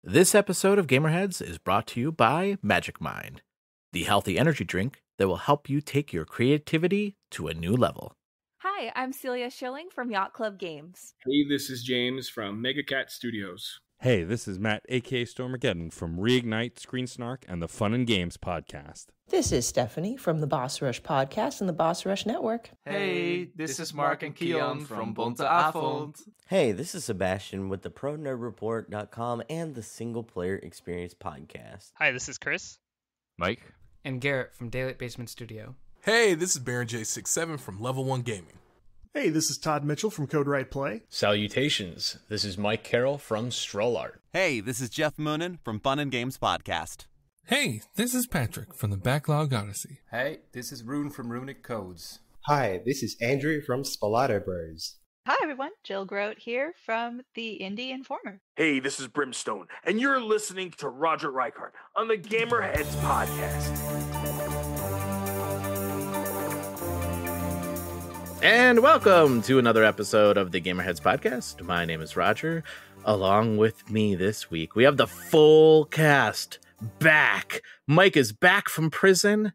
This episode of Gamerheads is brought to you by Magic Mind, the healthy energy drink that will help you take your creativity to a new level. Hi, I'm Celia Schilling from Yacht Club Games. Hey, this is James from Mega Cat Studios. Hey, this is Matt, aka Stormageddon from Reignite, Screen Snark, and the Fun and Games podcast. This is Stephanie from the Boss Rush podcast and the Boss Rush Network. Hey, this is Mark and Keon from Bonte Avond. Hey, this is Sebastian with the ProNerdReport.com and the Single Player Experience podcast. Hi, this is Chris. Mike. And Garrett from Daylight Basement Studio. Hey, this is Baron J67 from Level 1 Gaming. Hey, this is Todd Mitchell from Code Right Play. Salutations. This is Mike Carroll from Stroll Art. Hey, this is Jeff Moonen from Fun and Games Podcast. Hey, this is Patrick from the Backlog Odyssey. Hey, this is Rune from Runic Codes. Hi, this is Andrew from Spalato Bros. Hi everyone, Jill Grote here from the Indie Informer. Hey, this is Brimstone, and you're listening to Roger Reichart on the Gamerheads Podcast. And welcome to another episode of the Gamerheads Podcast. My name is Roger. Along with me this week, we have the full cast back. Mike is back from prison.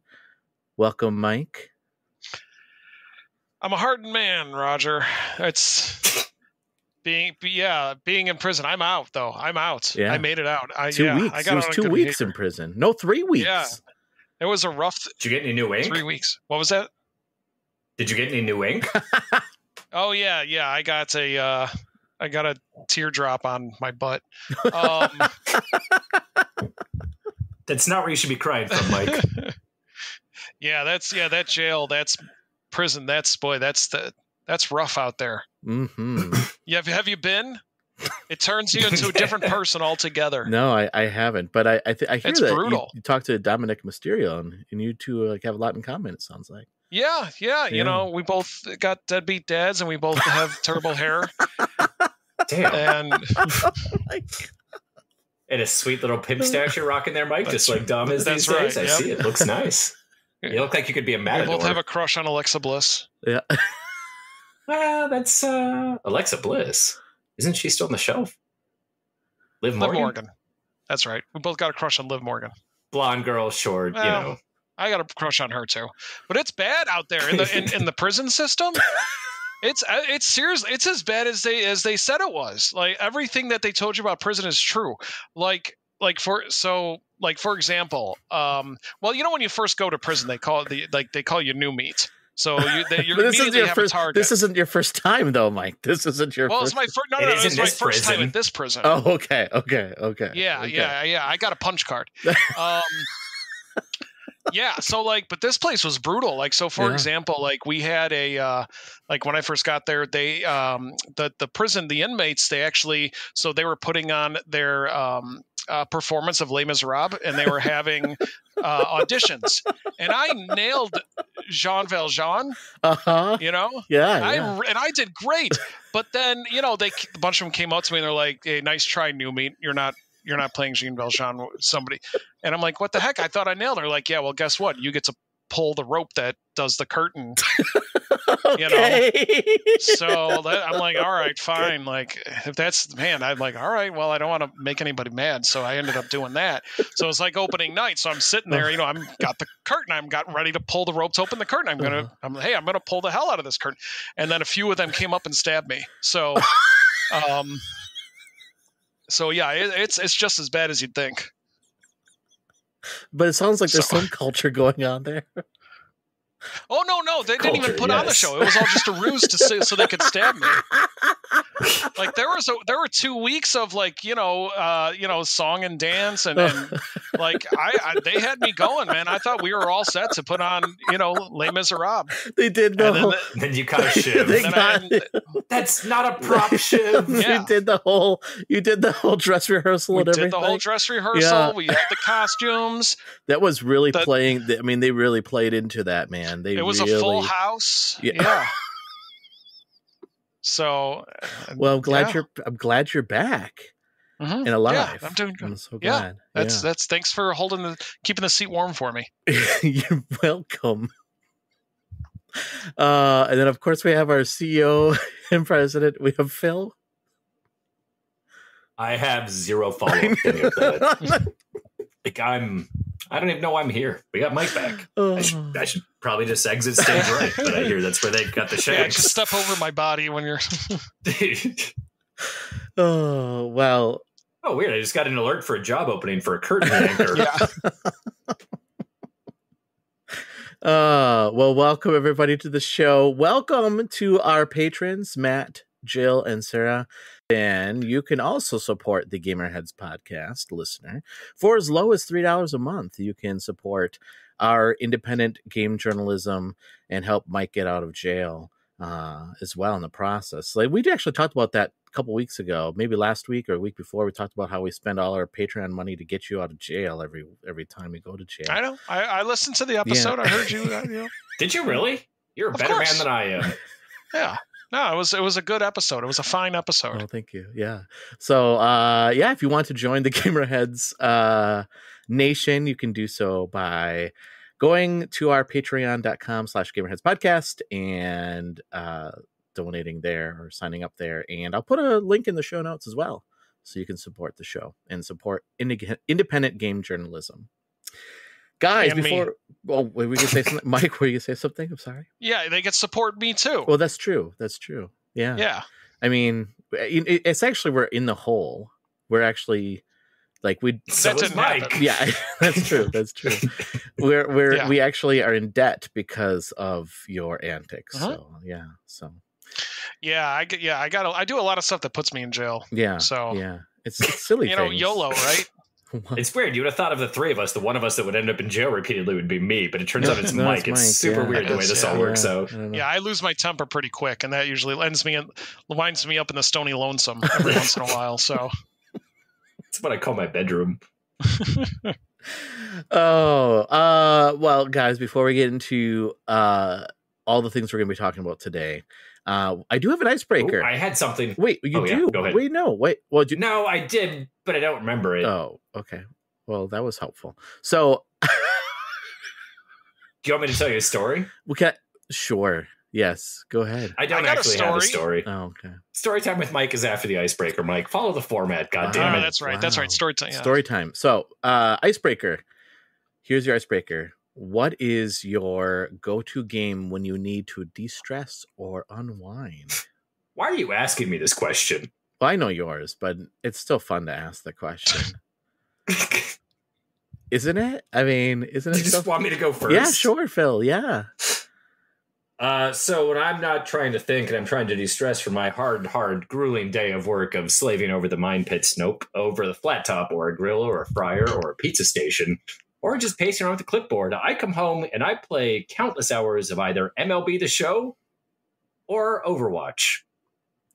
Welcome, Mike. I'm a hardened man, Roger. It's being in prison. I'm out though. I'm out. Yeah. I made it out. 2 weeks. It was 2 weeks in prison. No, 3 weeks. Yeah. It was a rough. Did you get any new ink? 3 weeks. What was that? Did you get any new ink? Oh yeah. I got a teardrop on my butt. That's not where you should be crying from, Mike. That jail, that's prison, that's rough out there. Mm-hmm. Yeah, have you been? It turns you into a different person altogether. No, I haven't, but I hear it's that brutal. You talked to Dominic Mysterio, and you two have a lot in common. It sounds like. Yeah. You know, we both got deadbeat dads, and we both have terrible hair. Damn. And and a sweet little pimp stash you're rocking there, Mike, just like Dom is these days. I see it. Looks nice. You look like you could be a matador. We both have a crush on Alexa Bliss. Yeah. Well, that's Alexa Bliss. Isn't she still on the shelf? Liv Morgan? That's right. We both got a crush on Liv Morgan. Blonde girl, short, well, you know. I got a crush on her too. But it's bad out there in the prison system. It's serious. It's as bad as they said it was. Like everything that they told you about prison is true. For example, well, you know, when you first go to prison, they call you new meat. So you immediately have a target. This isn't your first time, though, Mike. This isn't your. Well, first... it's my first. No, it's my first time at this prison. Oh, okay. Yeah. I got a punch card. Yeah. So but this place was brutal. For example, we had when I first got there, they the prison, the inmates, they were putting on their performance of Les Miserables, and they were having auditions, and I nailed Jean Valjean. You know, I did great. But then a bunch of them came out to me and they're like, "Hey, nice try, new meat. You're not playing Jean Valjean, somebody." And I'm like, "What the heck? I thought I nailed her." Like, "Yeah, well, guess what? You get to pull the rope that does the curtain." Okay. So I'm like, all right, fine. Like, if that's, man, I'm like, all right, well, I don't want to make anybody mad. So I ended up doing that. So it's like opening night. So I'm sitting there, I'm got the curtain. I'm got ready to pull the rope to open the curtain. I'm going to pull the hell out of this curtain. And then a few of them came up and stabbed me. So, yeah, it's just as bad as you'd think. But it sounds like there's some culture going on there. Oh no! They didn't even put on the show. It was all just a ruse so they could stab me. There were 2 weeks of song and dance and they had me going, man. I thought we were all set to put on Les Miserables. They did then you cut a shiv. That's not a prop shiv. Yeah. You did the whole dress rehearsal and everything. We did the whole dress rehearsal. Yeah. We had the costumes. That was really playing. I mean, they really played into that, man. It was a full house. Yeah. So, well, I'm glad you're back and alive. Yeah, I'm doing good. I'm so glad. That's thanks for keeping the seat warm for me. You're welcome. And then of course we have our CEO and president. We have Phil. I have zero follow-up to any of that. Like, I don't even know why I'm here. We got Mike back. I should probably just exit stage right, but I hear that's where they got the shanks. Yeah, just step over my body when you're... Oh, well... Oh, weird. I just got an alert for a job opening for a curtain anchor. Well, welcome everybody to the show. Welcome to our patrons, Matt, Jill, and Sarah. And you can also support the Gamerheads Podcast, listener. For as low as $3 a month, you can support our independent game journalism and help Mike get out of jail as well in the process. Like, we actually talked about that a couple weeks ago, maybe last week or a week before. We talked about how we spend all our Patreon money to get you out of jail every time we go to jail. I know. I listened to the episode. Yeah. I heard you. Did you really? You're a better man than I am. Yeah. No, it was a good episode. It was a fine episode. Oh, thank you. Yeah. So, if you want to join the Gamerheads Nation, you can do so by going to our patreon.com/gamerheadspodcast and donating there or signing up there. And I'll put a link in the show notes as well, so you can support the show and support independent game journalism. Guys, and were you going to say something? Mike, were you going to say something? I'm sorry. Yeah, they get support me too. Well, that's true. That's true. Yeah. Yeah. I mean, it's actually, we're in the hole. We're actually like that didn't happen. Yeah, that's true. That's true. We actually are in debt because of your antics. Uh-huh. So yeah. So I do a lot of stuff that puts me in jail. Yeah. So yeah, it's silly. YOLO, right? It's weird. You would have thought of the three of us, the one of us that would end up in jail repeatedly would be me, but it turns out it's Mike. It's super weird the way this all works out. I lose my temper pretty quick, and that usually winds me up in the stony lonesome every once in a while. So that's what I call my bedroom. Well, guys, before we get into all the things we're going to be talking about today, I do have an icebreaker. Ooh, I had something. Wait, you do? Yeah, go ahead. Wait, no. Wait. Well, no, I did, but I don't remember it. Oh, okay. Well, that was helpful. So, do you want me to tell you a story? Sure. Yes. Go ahead. I don't actually have a story. Oh, okay. Story time with Mike is after the icebreaker. Mike, follow the format. God damn it. That's right. Wow. That's right. Story time. Yeah. Story time. So, icebreaker. Here's your icebreaker. What is your go-to game when you need to de-stress or unwind? Why are you asking me this question? Well, I know yours, but it's still fun to ask the question. Isn't it? I mean, isn't it? You just want me to go first? Yeah, sure, Phil. Yeah. So when I'm not trying to think and I'm trying to de-stress from my hard, grueling day of work of slaving over the mine pits, over the flat top or a grill or a fryer or a pizza station, or just pacing around with the clipboard, I come home and I play countless hours of either MLB The Show or Overwatch.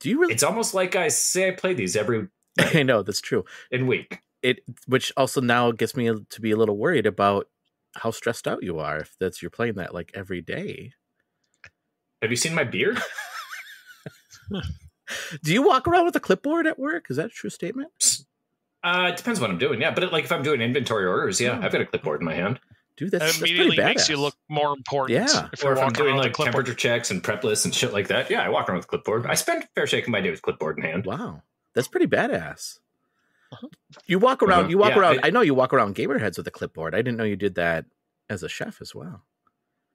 Do you really? It's almost like I say I play these every night. I know, that's true. In week. Which also now gets me to be a little worried about how stressed out you are if you're playing that like every day. Have you seen my beard? Do you walk around with a clipboard at work? Is that a true statement? It depends what I'm doing, yeah. But if I'm doing inventory orders, yeah, I've got a clipboard in my hand. Dude, that immediately makes you look more important. Yeah. Or if I'm doing like temperature checks and prep lists and shit like that, yeah, I walk around with a clipboard. I spend a fair shake of my day with clipboard in hand. Wow, that's pretty badass. You walk around. I know you walk around Gamerheads with a clipboard. I didn't know you did that as a chef as well.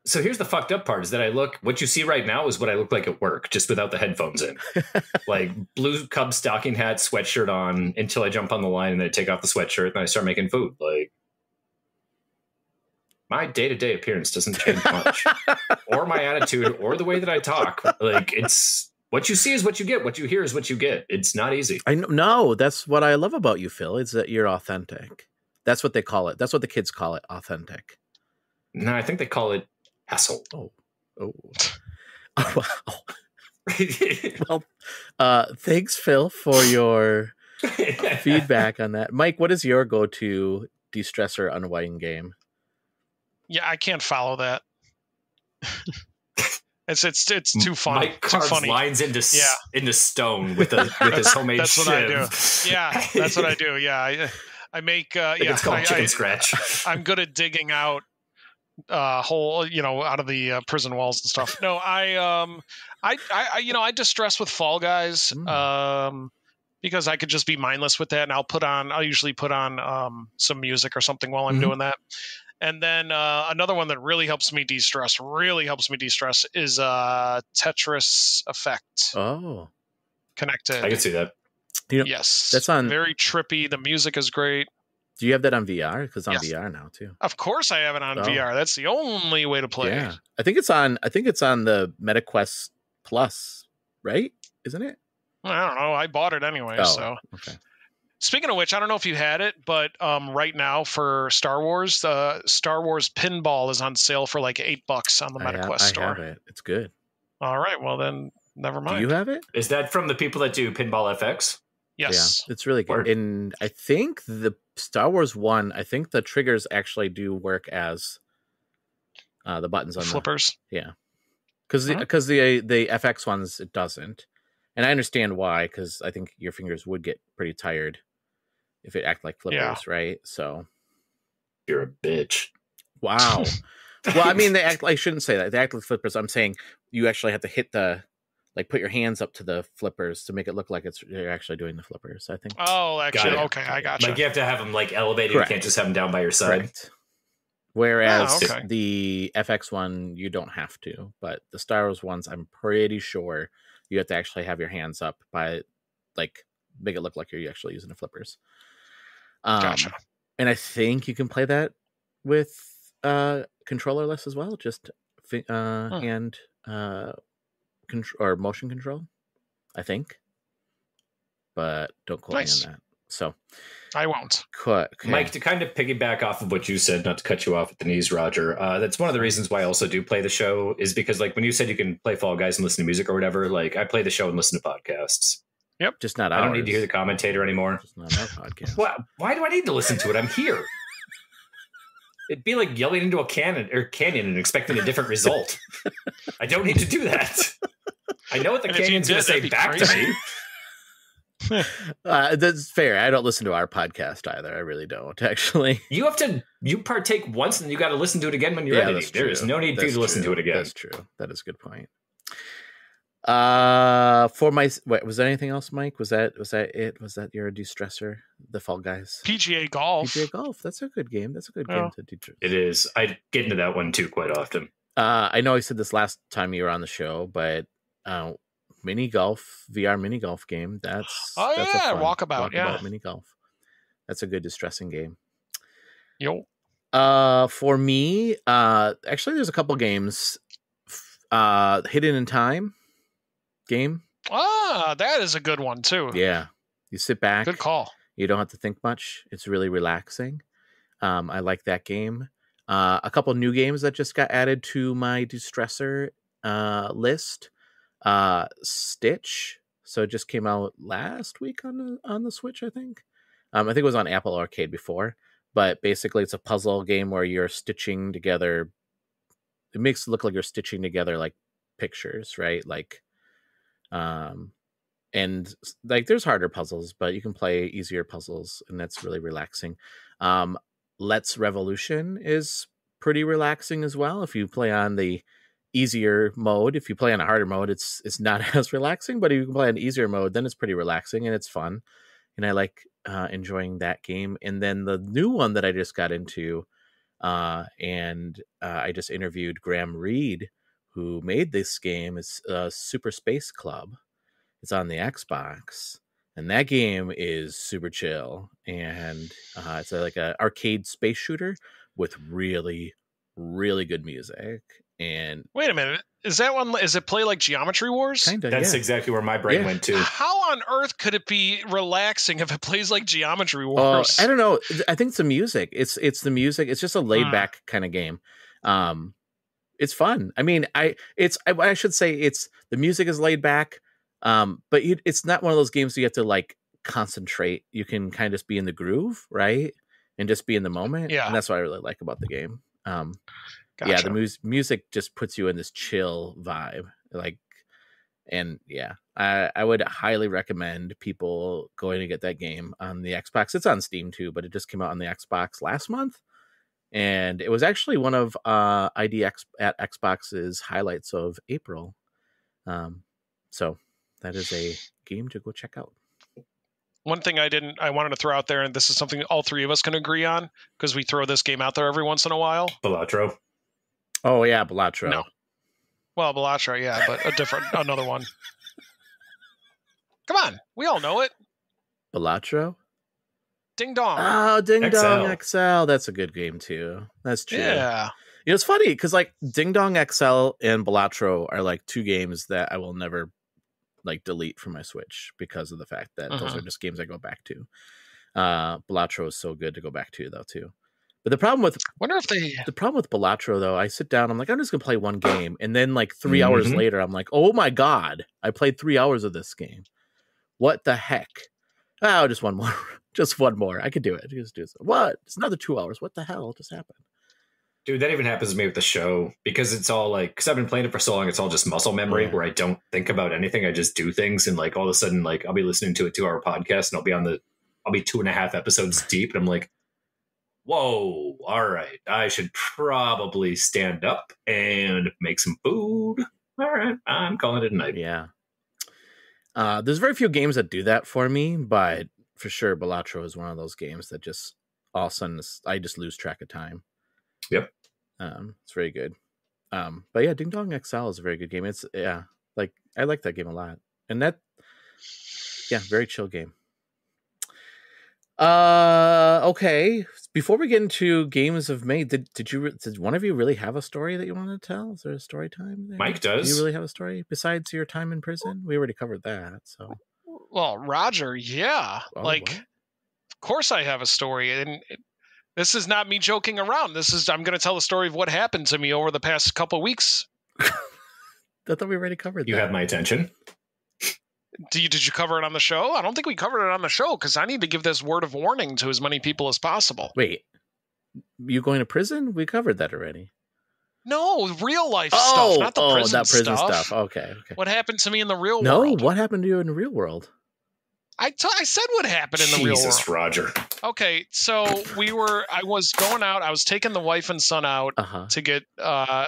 So here's the fucked up part is that what you see right now is what I look like at work, just without the headphones in. Like blue Cub stocking hat, sweatshirt on until I jump on the line and then I take off the sweatshirt and I start making food. Like, my day-to-day appearance doesn't change much. Or my attitude or the way that I talk. Like, it's what you see is what you get. What you hear is what you get. It's not easy. I know. No, that's what I love about you, Phil, is that you're authentic. That's what they call it. That's what the kids call it, authentic. No, I think they call it asshole. Oh, wow. Well, thanks, Phil, for your feedback on that. Mike, what is your go-to de-stressor unwind game? Yeah, I can't follow that. It's too funny. Mike carves lines into stone with his homemade that's shiv. What I do. Yeah, that's what I do. Yeah, I make. It's called chicken scratch. I'm good at digging out hole, out of the prison walls and stuff. No, I distress with Fall Guys. because I could just be mindless with that, and I'll usually put on some music or something while I'm doing that. And then another one that really helps me de-stress is Tetris Effect. Oh. Connected. I can see that. Yes. That's on very trippy. The music is great. Do you have that on VR? Because on VR now too. Of course I have it on VR. That's the only way to play. Yeah. I think it's on the MetaQuest Plus, right? Isn't it? I don't know. I bought it anyway. So okay. Speaking of which, I don't know if you had it, but right now for Star Wars, the Star Wars Pinball is on sale for like $8 on the MetaQuest store. I have it. It's good. All right. Well, then never mind. Do you have it? Is that from the people that do Pinball FX? Yes. Yeah, it's really good. And I think the Star Wars one, I think the triggers actually do work as the buttons on the flippers. Yeah. Because the FX ones, it doesn't. And I understand why, because I think your fingers would get pretty tired if it acted like flippers, right? So you're a bitch. Wow. Well, I mean, I shouldn't say that. They act like flippers. I'm saying you actually have to hit put your hands up to the flippers to make it look like you're actually doing the flippers, I think. Oh, actually, okay, I gotcha. Like you have to have them like elevated. Correct. You can't just have them down by your side. Correct. Whereas the FX one, you don't have to. But the Star Wars ones, I'm pretty sure you have to actually have your hands up by, like, make it look like you're actually using the flippers. Gotcha. And I think you can play that with controllerless as well, just hand or motion control, I think. But don't quote me on that. So I won't. Okay. Mike, to kind of piggyback off of what you said, not to cut you off at the knees, Roger, that's one of the reasons why I also do play the show, is because, like, when you said you can play Fall Guys and listen to music or whatever, like, I play the show and listen to podcasts. Yep. Just not ours. I don't need to hear the commentator anymore. Just not our podcast. Why do I need to listen to it? I'm here. It'd be like yelling into a canyon and expecting a different result. I don't need to do that. I know what the canyon's going to say back to me. That's fair. I don't listen to our podcast either. I really don't, actually. You partake once and you got to listen to it again when you're editing. There is no need for you to listen to it again. That's true. That is a good point. Was there anything else, Mike? Was that it? Was that your de-stressor? The Fall Guys? PGA Golf. That's a good game. That's a good game to de-stress. It is. I get into that one too quite often. I know I said this last time you were on the show, but mini golf, VR mini golf game. That's a fun walkabout mini golf. That's a good distressing game. Yo. For me, actually, there's a couple games. Hidden in Time game. That is a good one too. Yeah, you sit back. Good call. You don't have to think much. It's really relaxing. I like that game. A couple new games that just got added to my de-stressor list. Stitch. So it just came out last week on the Switch, I think. I think it was on Apple Arcade before, but basically it's a puzzle game where you're stitching together. It makes it look like you're stitching together like pictures, right? Like, and like there's harder puzzles, but you can play easier puzzles, and that's really relaxing. Let's Revolution is pretty relaxing as well. If you play on the easier mode, if you play on a harder mode, it's not as relaxing, but if you can play on easier mode, then it's pretty relaxing and it's fun. And I like enjoying that game. And then the new one that I just got into, and I just interviewed Graham Reed, who made this game. It's Super Space Club. It's on the Xbox, and that game is super chill. And it's like an arcade space shooter with really, really good music. And wait a minute, is that one? Is it play like Geometry Wars? Kinda, That's exactly where my brain went to. How on earth could it be relaxing if it plays like Geometry Wars? I don't know. I think it's the music. It's the music. It's just a laid back kind of game. It's fun. I mean, I should say it's the music is laid back. But it's not one of those games you have to like concentrate. You can kind of just be in the groove, right, and just be in the moment. Yeah, and that's what I really like about the game. Gotcha. Yeah, the music just puts you in this chill vibe, like, and yeah, I would highly recommend people going to get that game on the Xbox. It's on Steam too, but it just came out on the Xbox last month, and it was actually one of IDX at Xbox's highlights of April. So that is a game to go check out. one thing I wanted to throw out there, and this is something all three of us can agree on because we throw this game out there every once in a while. Balatro. Oh yeah, Balatro. No. Well, Balatro, yeah, but another one. Come on, we all know it. Balatro? Ding Dong. Oh, Ding Dong XL. That's a good game too. That's true. Yeah. You know, it's funny because like Ding Dong XL and Balatro are like two games that I will never like delete from my Switch because of the fact that those are just games I go back to. Balatro is so good to go back to though too. But the problem with Balatro though, I sit down, I'm like, I'm just gonna play one game, and then like 3 hours later, I'm like, oh my god, I played 3 hours of this game. What the heck? Oh, just one more. Just one more. I could do it. Just do it. What? It's another 2 hours. What the hell just happened? Dude, that even happens to me with the show because it's all like, because I've been playing it for so long, it's all just muscle memory where I don't think about anything. I just do things. And like all of a sudden, like I'll be listening to a 2-hour podcast and I'll be 2.5 episodes deep. And I'm like, whoa, all right. I should probably stand up and make some food. All right. I'm calling it a night. Yeah. There's very few games that do that for me, but for sure, Balatro is one of those games that just all of a sudden I just lose track of time. Yep. It's very good. But yeah, Ding Dong XL is a very good game. It's like I like that game a lot. And very chill game. Okay. Before we get into games of May, did one of you really have a story that you wanted to tell? Is there a story time there? Mike does. Do you really have a story besides your time in prison? We already covered that. So, well, Roger, yeah, what? Of course I have a story, and this is not me joking around. I'm going to tell the story of what happened to me over the past couple of weeks. I thought we already covered that. You have my attention. Did you cover it on the show? I don't think we covered it on the show because I need to give this word of warning to as many people as possible. Wait, you going to prison? We covered that already. No, real life stuff, not the prison stuff. Okay. What happened to me in the real world? No, what happened to you in the real world? I said what happened in the real world. Jesus, Roger. Okay, so I was going out. I was taking the wife and son out to get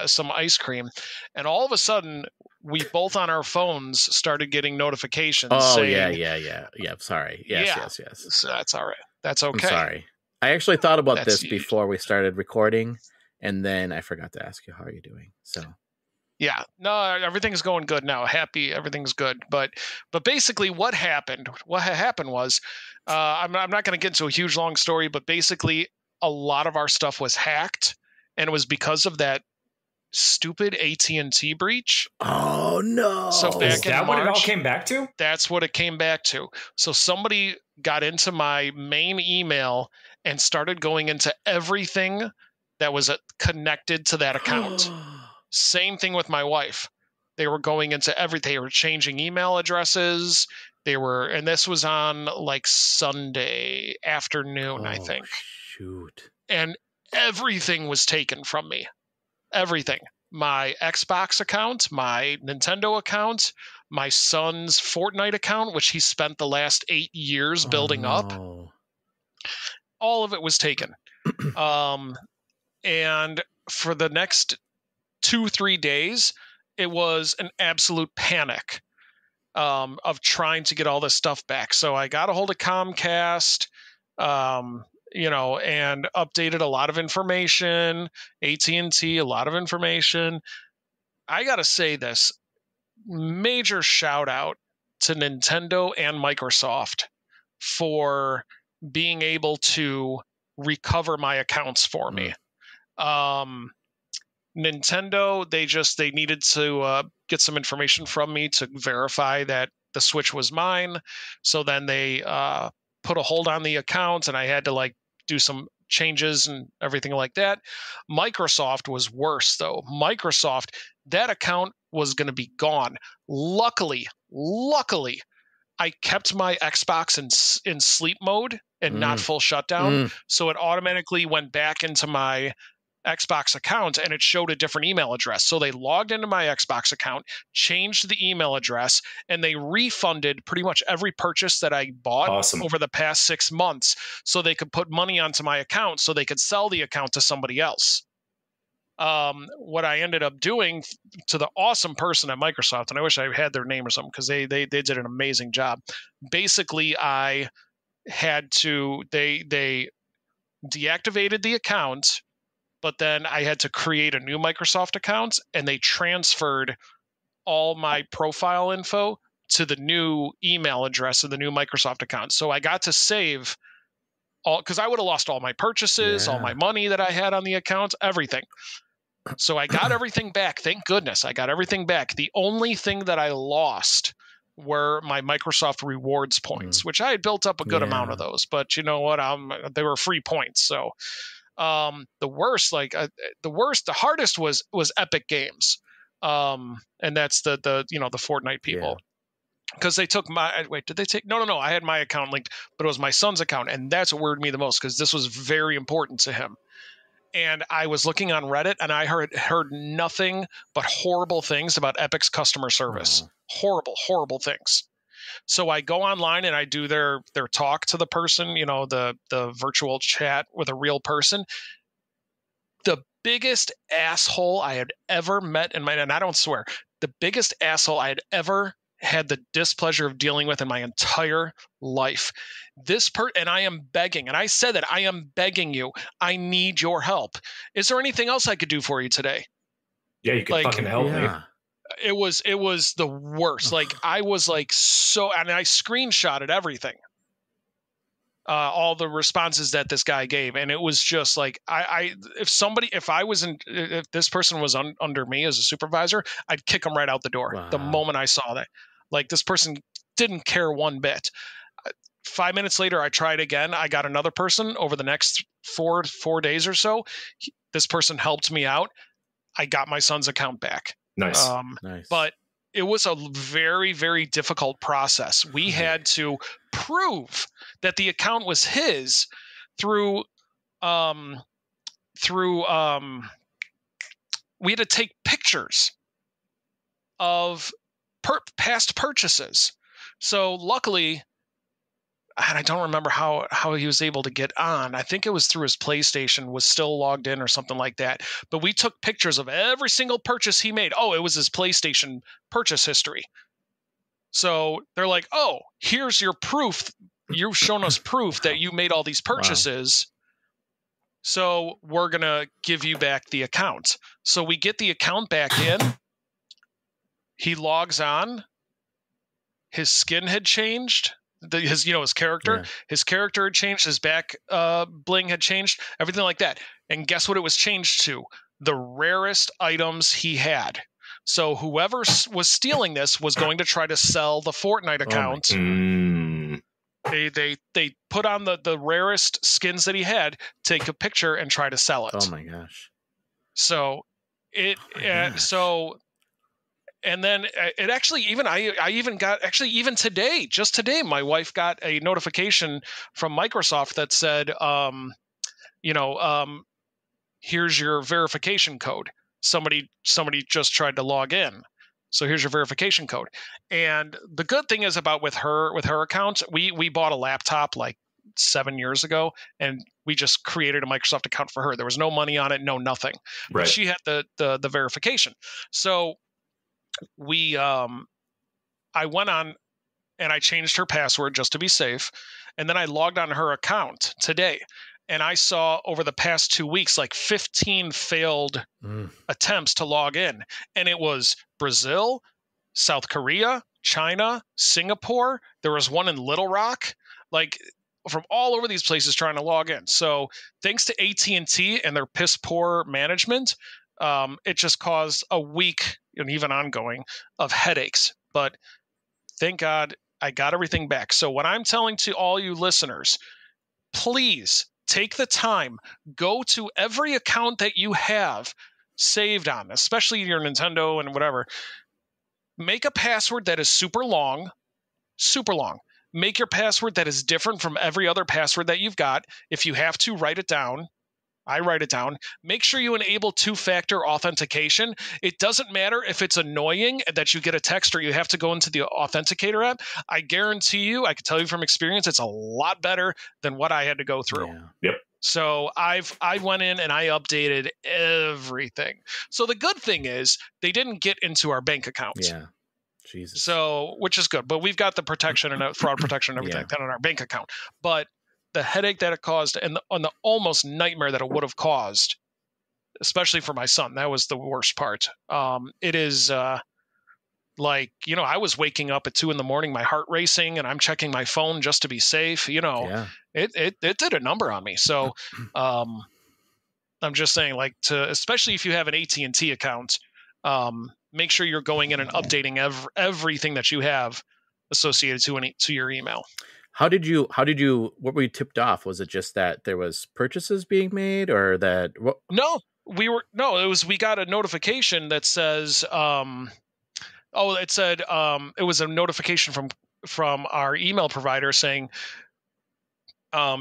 some ice cream. And all of a sudden, we both on our phones started getting notifications saying... Yeah. Sorry. Yes. So that's all right. That's okay. I'm sorry. I actually thought about this before we started recording, and then I forgot to ask you, how are you doing? So... Yeah, no, everything's going good now. Happy, everything's good. But basically, what happened was, I'm not going to get into a huge long story, but basically, a lot of our stuff was hacked, and it was because of that stupid AT&T breach. Oh no! So back Is that in March, what it all came back to? That's what it came back to. So somebody got into my main email and started going into everything that was connected to that account. Same thing with my wife. They were going into everything. They were changing email addresses. And this was on like Sunday afternoon, I think. Shoot. And everything was taken from me. Everything. My Xbox account, my Nintendo account, my son's Fortnite account, which he spent the last 8 years building up. All of it was taken. And for the next 2-3 days, it was an absolute panic of trying to get all this stuff back. So I got a hold of Comcast, and updated a lot of information, AT&T, a lot of information. I got to say this, major shout out to Nintendo and Microsoft for being able to recover my accounts for me. Nintendo, they needed to get some information from me to verify that the Switch was mine. So then they put a hold on the account, and I had to do some changes and everything like that. Microsoft was worse though. Microsoft, that account was going to be gone. Luckily, I kept my Xbox in sleep mode and not full shutdown. So it automatically went back into my Xbox account and it showed a different email address. So they logged into my Xbox account, changed the email address, and they refunded pretty much every purchase that I bought over the past 6 months so they could put money onto my account so they could sell the account to somebody else. What I ended up doing to the awesome person at Microsoft, and I wish I had their name or something because they did an amazing job. Basically, I had to, they deactivated the account, but then I had to create a new Microsoft account, and they transferred all my profile info to the new email address of the new Microsoft account. So I got to save all, because I would have lost all my purchases, all my money that I had on the account, everything. So I got everything back. Thank goodness I got everything back. The only thing that I lost were my Microsoft rewards points, which I had built up a good amount of those. But you know what? They were free points. So the hardest was Epic Games. And that's the Fortnite people. Because they took no, I had my account linked, but it was my son's account. And that's what worried me the most, because this was very important to him. And I was looking on Reddit, and I heard nothing but horrible things about Epic's customer service. Horrible things. So I go online and I do their talk to the person, the virtual chat with a real person. The biggest asshole I had ever met and I don't swear, the biggest asshole I had ever had the displeasure of dealing with in my entire life. And I am begging, and I said that I am begging you, I need your help. Is there anything else I could do for you today? Yeah, you can fucking help me. It was the worst. I was and I screenshotted everything. All the responses that this guy gave. And it was just if this person was under me as a supervisor, I'd kick him right out the door the moment I saw that. This person didn't care one bit. 5 minutes later, I tried again. I got another person over the next four days or so. This person helped me out. I got my son's account back. Nice. But it was a very, very difficult process. We had to prove that the account was his through we had to take pictures of past purchases. So luckily, and I don't remember how he was able to get on. I think it was through his PlayStation, was still logged in or something like that. But we took pictures of every single purchase he made. Oh, it was his PlayStation purchase history. So they're like, oh, here's your proof. You've shown us proof that you made all these purchases. Wow. So we're going to give you back the account. So we get the account back in. He logs on. His skin had changed. His character, his character had changed, his back bling had changed, everything like that. And guess what it was changed to? The rarest items he had. So whoever was stealing this was going to try to sell the Fortnite account. They put on the rarest skins that he had, take a picture, and try to sell it. Oh my gosh! So and then it actually even today, just today, my wife got a notification from Microsoft that said, here's your verification code. Somebody just tried to log in. So here's your verification code. And the good thing is with her account, we bought a laptop 7 years ago, and we just created a Microsoft account for her. There was no money on it, no nothing. Right. But she had the verification. So I went on and I changed her password just to be safe. And then I logged on her account today, and I saw over the past 2 weeks, 15 failed attempts to log in. And it was Brazil, South Korea, China, Singapore. There was one in Little Rock, from all over these places trying to log in. So thanks to AT&T and their piss poor management, it just caused a week and even ongoing of headaches. But thank God I got everything back. So what I'm telling to all you listeners, please take the time, go to every account that you have saved on, especially your Nintendo and whatever. Make a password that is super long. Make your password that is different from every other password that you've got. If you have to, write it down. I write it down. Make sure you enable two-factor authentication. It doesn't matter if it's annoying that you get a text or you have to go into the authenticator app. I guarantee you, I can tell you from experience, it's a lot better than what I had to go through. Yeah. Yep. So I went in and I updated everything. So the good thing is they didn't get into our bank accounts. Yeah. Jesus. So, which is good, but we've got the protection and fraud protection and everything on our bank account. But the headache that it caused and the almost nightmare that it would have caused, especially for my son, that was the worst part. It is like, I was waking up at 2 a.m, my heart racing, and I'm checking my phone just to be safe. It did a number on me. So I'm just saying, like, especially if you have an AT&T account, make sure you're going in and updating everything that you have associated to your email. What were you tipped off? Was it just that there was purchases being made, or that? No, we got a notification that says, it said, it was a notification from our email provider saying,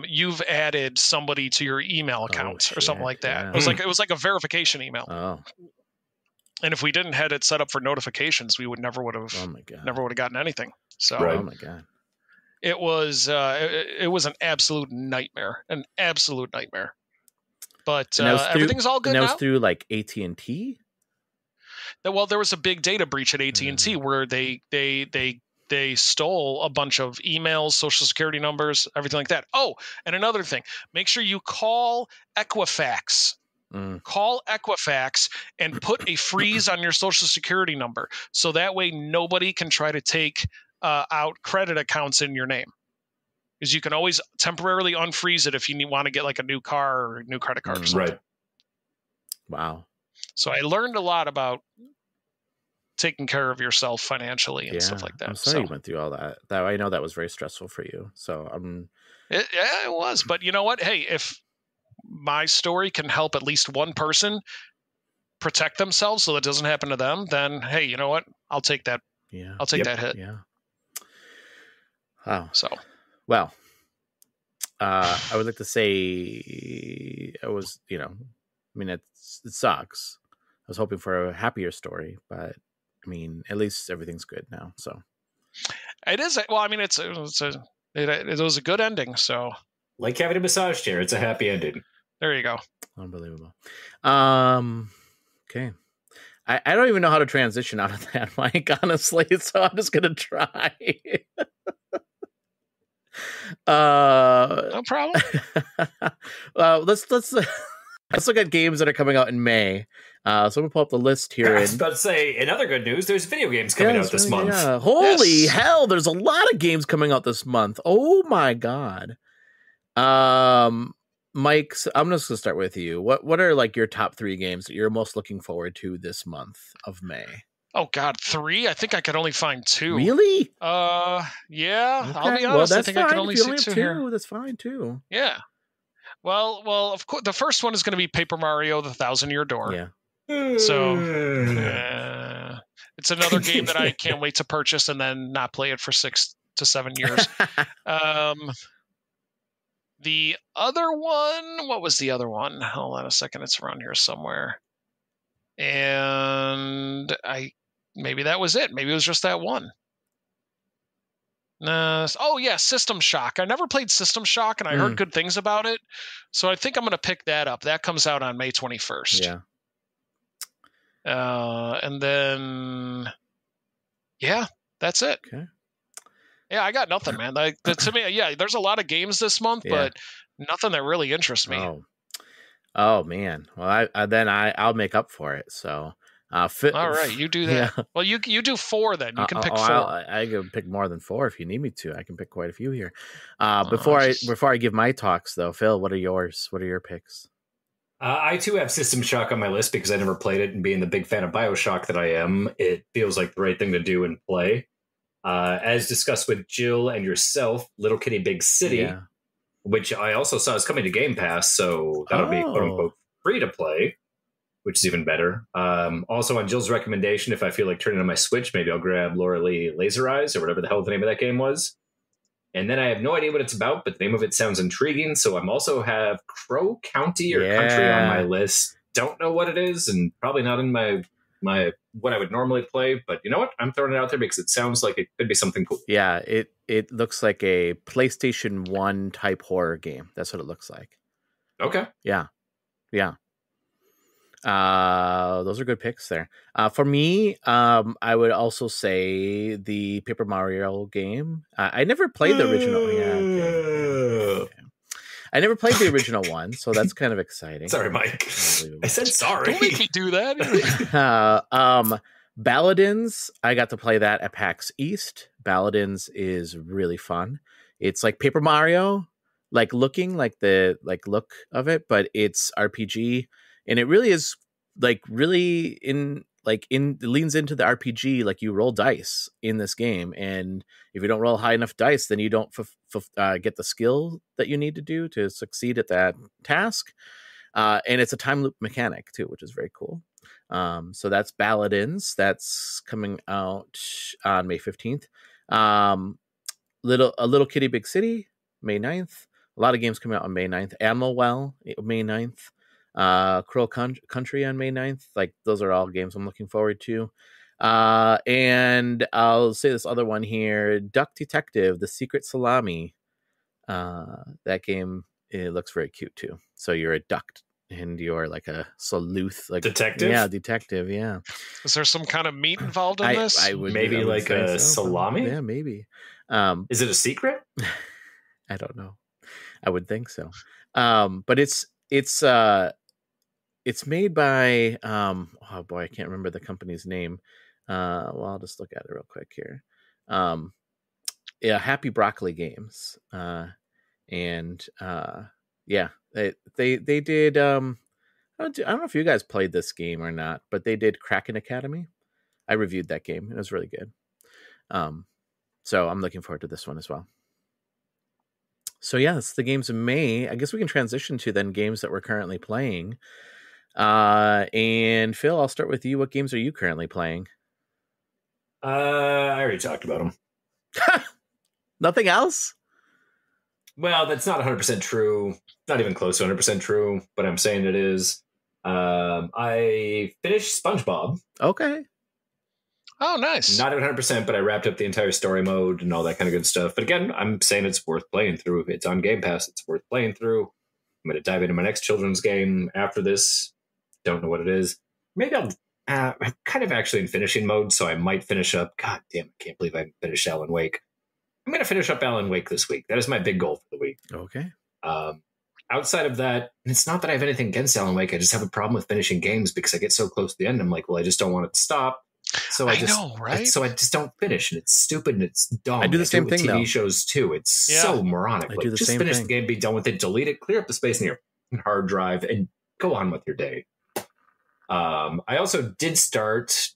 you've added somebody to your email account or something like that. Yeah. It was like a verification email. Oh. And if we didn't had it set up for notifications, we never would have gotten anything. So, Oh my God. It was an absolute nightmare, But everything's all good now. And that was through like AT&T? Well, there was a big data breach at AT&T where they stole a bunch of emails, social security numbers, everything like that. Oh, and another thing, make sure you call Equifax. Call Equifax and put a freeze on your social security number. So that way nobody can try to take out credit accounts in your name. Because you can always temporarily unfreeze it if you want to get like a new car or a new credit card or something. Right. Wow. So I learned a lot about taking care of yourself financially and stuff like that. I'm sorry you went through all that. I know that was very stressful for you. So it was. But you know what? Hey, if my story can help at least one person protect themselves so that doesn't happen to them, then hey, you know what? I'll take that. Yeah. I'll take that hit. Yeah. Wow. So, well, I would like to say it sucks. I was hoping for a happier story, but I mean, at least everything's good now. So it is. Well, I mean, it was a good ending. So, like having a massage chair, it's a happy ending. There you go. Unbelievable. Okay. I don't even know how to transition out of that, Mike, honestly. So I'm just gonna try. No problem. Let's look at games that are coming out in May. So I'm gonna pull up the list here. I was about to say, in other good news, there's video games coming out this month. Yeah. Holy hell, there's a lot of games coming out this month. Oh my God. Mike, I'm just gonna start with you. What are like your top 3 games that you're most looking forward to this month of May? Oh God, 3? I think I could only find 2. Really? Yeah. Okay. I'll be honest. Well, I think I can only see 2 here. That's fine too. Yeah. Well, of course, the first one is going to be Paper Mario: The Thousand-Year Door. Yeah. So it's another game that I can't wait to purchase and then not play it for 6 to 7 years. The other one, what was the other one? Hold on a second, it's around here somewhere. And maybe that was it. Maybe it was just that one. System Shock. I never played System Shock, and I heard good things about it. So I think I'm going to pick that up. That comes out on May 21st. Yeah. And then, that's it. Okay. Yeah, I got nothing, man. Like to me, there's a lot of games this month, but nothing that really interests me. Oh man. Well, I'll make up for it. So, all right, you do that. Yeah. Well, you do 4 then. You can pick 4. I can pick more than 4 if you need me to. I can pick quite a few here. Before I give my talks though, Phil, what are yours? What are your picks? I too have System Shock on my list because I never played it, and being the big fan of BioShock that I am, it feels like the right thing to do and play. As discussed with Jill and yourself, Little Kitty Big City, which I also saw is coming to Game Pass, so that'll be quote unquote free to play, which is even better. Also on Jill's recommendation, if I feel like turning on my Switch, maybe I'll grab Laura Lee Laser Eyes or whatever the hell the name of that game was. And then I have no idea what it's about, but the name of it sounds intriguing. So I'm also have Crow County or Country on my list. Don't know what it is, and probably not in my what I would normally play. But you know what? I'm throwing it out there because it sounds like it could be something cool. Yeah, it looks like a PlayStation 1 type horror game. That's what it looks like. Okay. Yeah. Those are good picks there. For me, I would also say the Paper Mario game. I never played the original. Yeah. I never played the original one, so that's kind of exciting. Sorry, Mike. I said sorry. Don't make me do that. Baladins, I got to play that at PAX East. Baladins is really fun. It's like Paper Mario, like looking like the look of it, but it's RPG, and it really is like really leans into the RPG. Like you roll dice in this game, and if you don't roll high enough dice, then you don't get the skill that you need to do to succeed at that task. And it's a time loop mechanic too, which is very cool. So that's Baladins. That's coming out on May 15th. A Little Kitty Big City, May 9th. A lot of games coming out on May 9th. Well, May 9th. Cruel Country on May 9th. Like those are all games I'm looking forward to. And I'll say this other one here, Duck Detective, The Secret Salami. That game, it looks very cute too. So you're a duck and you're like a sleuth, like detective. Yeah, detective. Yeah. Is there some kind of meat involved in this? I would maybe like a salami. Yeah, maybe. Is it a secret? I don't know. I would think so. But it's made by oh boy, I can't remember the company's name. Well, I'll just look at it real quick here. Yeah, Happy Broccoli Games. Yeah, they did. I don't know if you guys played this game or not, but they did Kraken Academy. I reviewed that game. It was really good. So I'm looking forward to this one as well. So yeah, that's the games in May. I guess we can transition to then games that we're currently playing. And Phil, I'll start with you. What games are you currently playing? I already talked about them. Nothing else? Well, that's not 100% true. Not even close to 100% true, but I'm saying it is. I finished SpongeBob. Okay. Oh, nice. Not 100%, but I wrapped up the entire story mode and all that kind of good stuff. But again, I'm saying it's worth playing through. It's on Game Pass. It's worth playing through. I'm going to dive into my next children's game after this. Don't know what it is. Maybe I'm kind of actually in finishing mode, so I might finish up. God damn, I can't believe I haven't finished Alan Wake. I'm going to finish up Alan Wake this week. That is my big goal for the week. Okay. Outside of that, it's not that I have anything against Alan Wake. I just have a problem with finishing games because I get so close to the end. I'm like, well, I just don't want it to stop. So I know, right? So I just don't finish, and it's stupid and it's dumb. I do the same thing with TV though. shows too. It's so moronic. Like, just finish the game, be done with it, delete it, clear up the space in your hard drive, and go on with your day. I also did start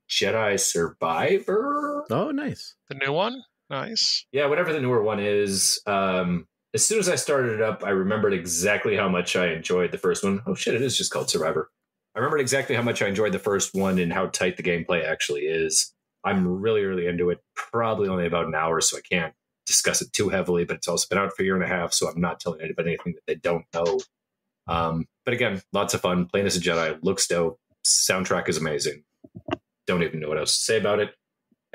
Jedi Survivor. Oh, nice. The new one? Nice. Yeah, whatever the newer one is. As soon as I started it up, I remembered exactly how much I enjoyed the first one. Oh shit, it is just called Survivor. I remembered exactly how much I enjoyed the first one and how tight the gameplay actually is. I'm really, really into it. Probably only about an hour, so I can't discuss it too heavily, but it's also been out for a year and a half, so I'm not telling anybody anything that they don't know. But again, lots of fun. Playing as a Jedi looks dope. Soundtrack is amazing. Don't even know what else to say about it.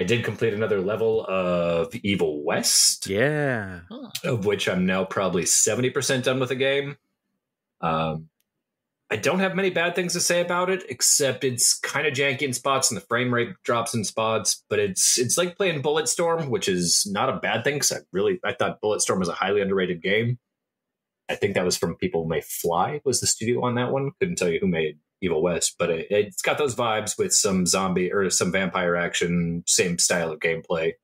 I did complete another level of Evil West. Yeah. Of which I'm now probably 70% done with the game. I don't have many bad things to say about it, except it's kind of janky in spots and the frame rate drops in spots. But it's like playing Bulletstorm, which is not a bad thing because I thought Bulletstorm was a highly underrated game. I think that was from People May Fly was the studio on that one. Couldn't tell you who made Evil West, but it's got those vibes with some zombie or some vampire action, same style of gameplay.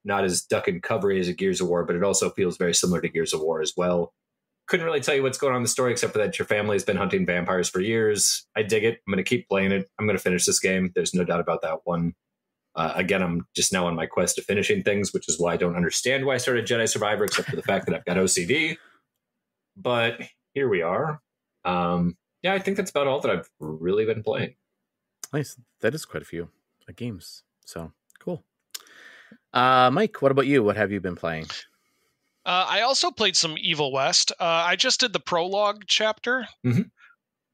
Not as duck and covery as a Gears of War, but it also feels very similar to Gears of War as well. Couldn't really tell you what's going on in the story, except for that your family has been hunting vampires for years. I dig it. I'm going to keep playing it. I'm going to finish this game. There's no doubt about that one. Again, I'm just now on my quest to finishing things, which is why I don't understand why I started Jedi Survivor, except for the fact that I've got OCD. But here we are. Yeah, I think that's about all that I've really been playing. Nice. That is quite a few games. So cool. Mike, what about you? What have you been playing? I also played some Evil West. I just did the prologue chapter. Mm-hmm.